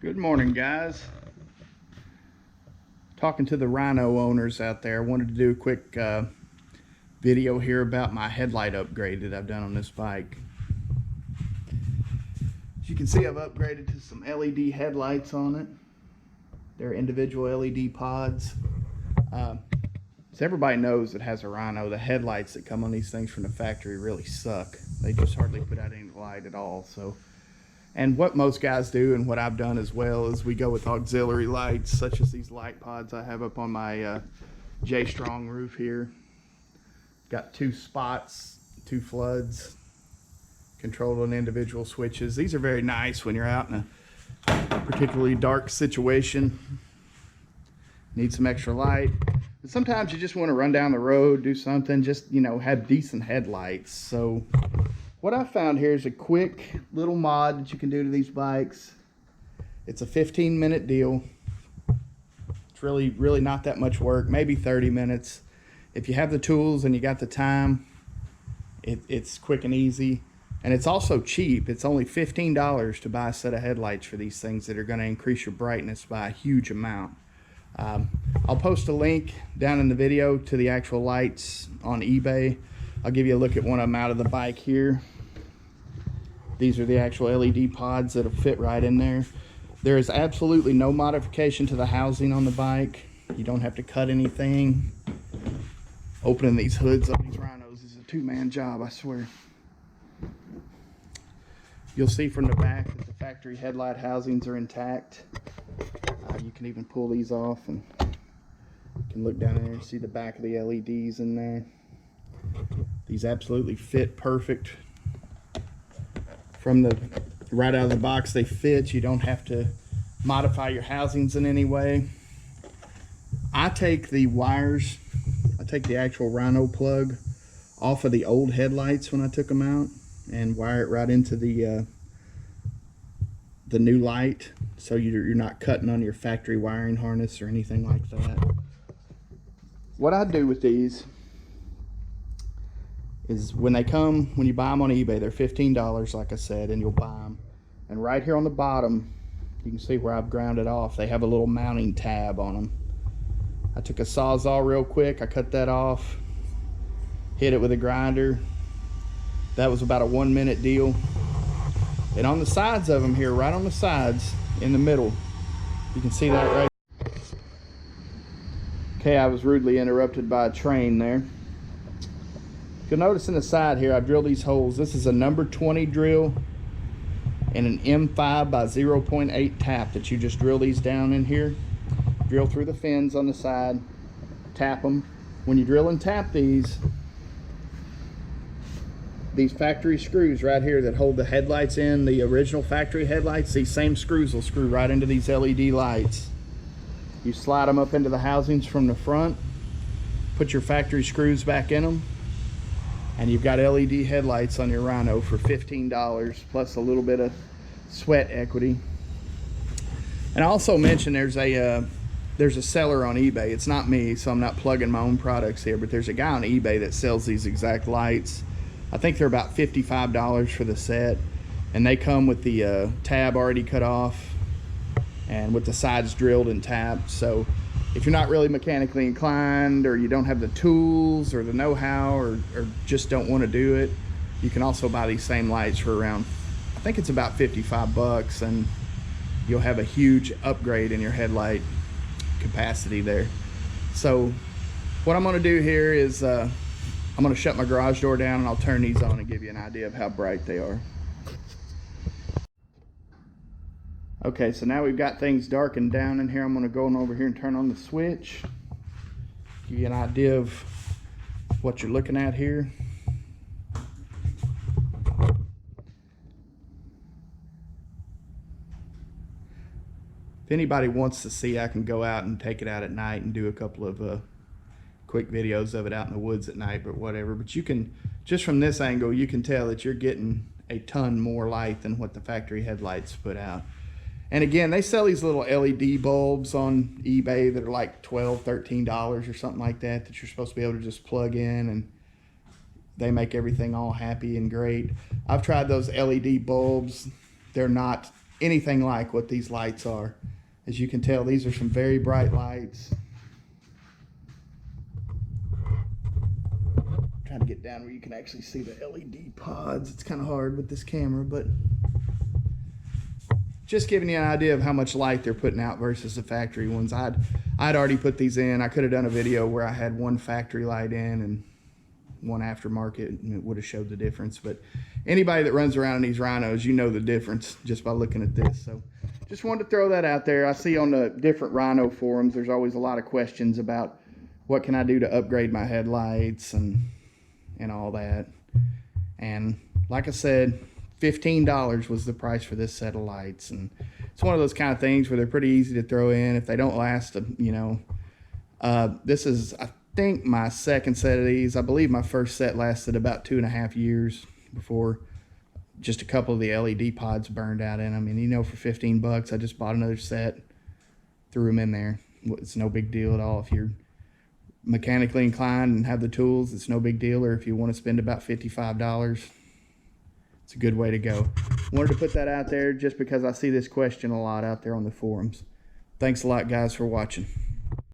Good morning, guys. Talking to the Rhino owners out there. I wanted to do a quick video here about my headlight upgrade that I've done on this bike. As you can see, I've upgraded to some LED headlights on it. They're individual LED pods. So everybody knows that has a Rhino, the headlights that come on these things from the factory really suck. They just hardly put out any light at all. And what most guys do, and what I've done as well, is we go with auxiliary lights, such as these light pods I have up on my J-Strong roof here. Got 2 spots, 2 floods, controlled on individual switches. These are very nice when you're out in a particularly dark situation. Need some extra light. But sometimes you just want to run down the road, do something, just, you know, have decent headlights. So what I found here is a quick little mod that you can do to these bikes. It's a 15-minute deal. It's really not that much work, maybe 30 minutes. If you have the tools and you got the time, it's quick and easy. And it's also cheap. It's only $15 to buy a set of headlights for these things that are going to increase your brightness by a huge amount. I'll post a link down in the video to the actual lights on eBay. I'll give you a look at one of them out of the bike here. These are the actual LED pods that'll fit right in there. There is absolutely no modification to the housing on the bike. You don't have to cut anything. Opening these hoods of these Rhinos is a 2-man job, I swear. You'll see from the back that the factory headlight housings are intact. You can even pull these off, and you can look down there and see the back of the LEDs in there. These absolutely fit perfect. From the right out of the box, they fit. You don't have to modify your housings in any way. I take the wires, I take the actual Rhino plug off of the old headlights when I took them out and wire it right into the new light, so you're not cutting on your factory wiring harness or anything like that. What I do with these is when you buy them on eBay, they're $15, like I said, and you'll buy them. And right here on the bottom, you can see where I've ground it off. They have a little mounting tab on them. I took a Sawzall real quick. I cut that off, hit it with a grinder. That was about a 1-minute deal. And on the sides of them here, right on the sides, in the middle, you can see that right. Okay, I was rudely interrupted by a train there. You'll notice in the side here, I drilled these holes. This is a number 20 drill and an M5 by 0.8 tap that you just drill these down in here. Drill through the fins on the side, tap them. When you drill and tap these factory screws right here that hold the headlights in, the original factory headlights, these same screws will screw right into these LED lights. You slide them up into the housings from the front, put your factory screws back in them, and you've got LED headlights on your Rhino for $15 plus a little bit of sweat equity. And I also mentioned there's a seller on eBay. It's not me, so I'm not plugging my own products here, but there's a guy on eBay that sells these exact lights. I think they're about $55 for the set, and they come with the tab already cut off and with the sides drilled and tapped. So if you're not really mechanically inclined, or you don't have the tools or the know-how, or just don't want to do it, you can also buy these same lights for around, I think it's about 55 bucks, and you'll have a huge upgrade in your headlight capacity there. So what I'm going to do here is I'm going to shut my garage door down, and I'll turn these on and give you an idea of how bright they are. Okay, so now we've got things darkened down in here. I'm going to go on over here and turn on the switch, give you an idea of what you're looking at here. If anybody wants to see, I can go out and take it out at night and do a couple of quick videos of it out in the woods at night, or whatever. But you can, just from this angle, you can tell that you're getting a ton more light than what the factory headlights put out. And again, they sell these little LED bulbs on eBay that are like $12, $13 or something like that, that you're supposed to be able to just plug in, and they make everything all happy and great. I've tried those LED bulbs. They're not anything like what these lights are. As you can tell, these are some very bright lights. Trying to get down where you can actually see the LED pods. It's kind of hard with this camera, but just giving you an idea of how much light they're putting out versus the factory ones. I'd already put these in. I could have done a video where I had one factory light in and one aftermarket, and it would have showed the difference. But anybody that runs around in these Rhinos, you know the difference just by looking at this. So just wanted to throw that out there. I see on the different Rhino forums, there's always a lot of questions about what can I do to upgrade my headlights and all that. And like I said, $15 was the price for this set of lights. And it's one of those kind of things where they're pretty easy to throw in if they don't last, you know. This is, I think, my second set of these. I believe my first set lasted about 2.5 years before just a couple of the LED pods burned out in them. And you know, for 15 bucks, I just bought another set, threw them in there. It's no big deal at all. If you're mechanically inclined and have the tools, it's no big deal. Or if you want to spend about $55, it's a good way to go. Wanted to put that out there just because I see this question a lot out there on the forums. Thanks a lot, guys, for watching.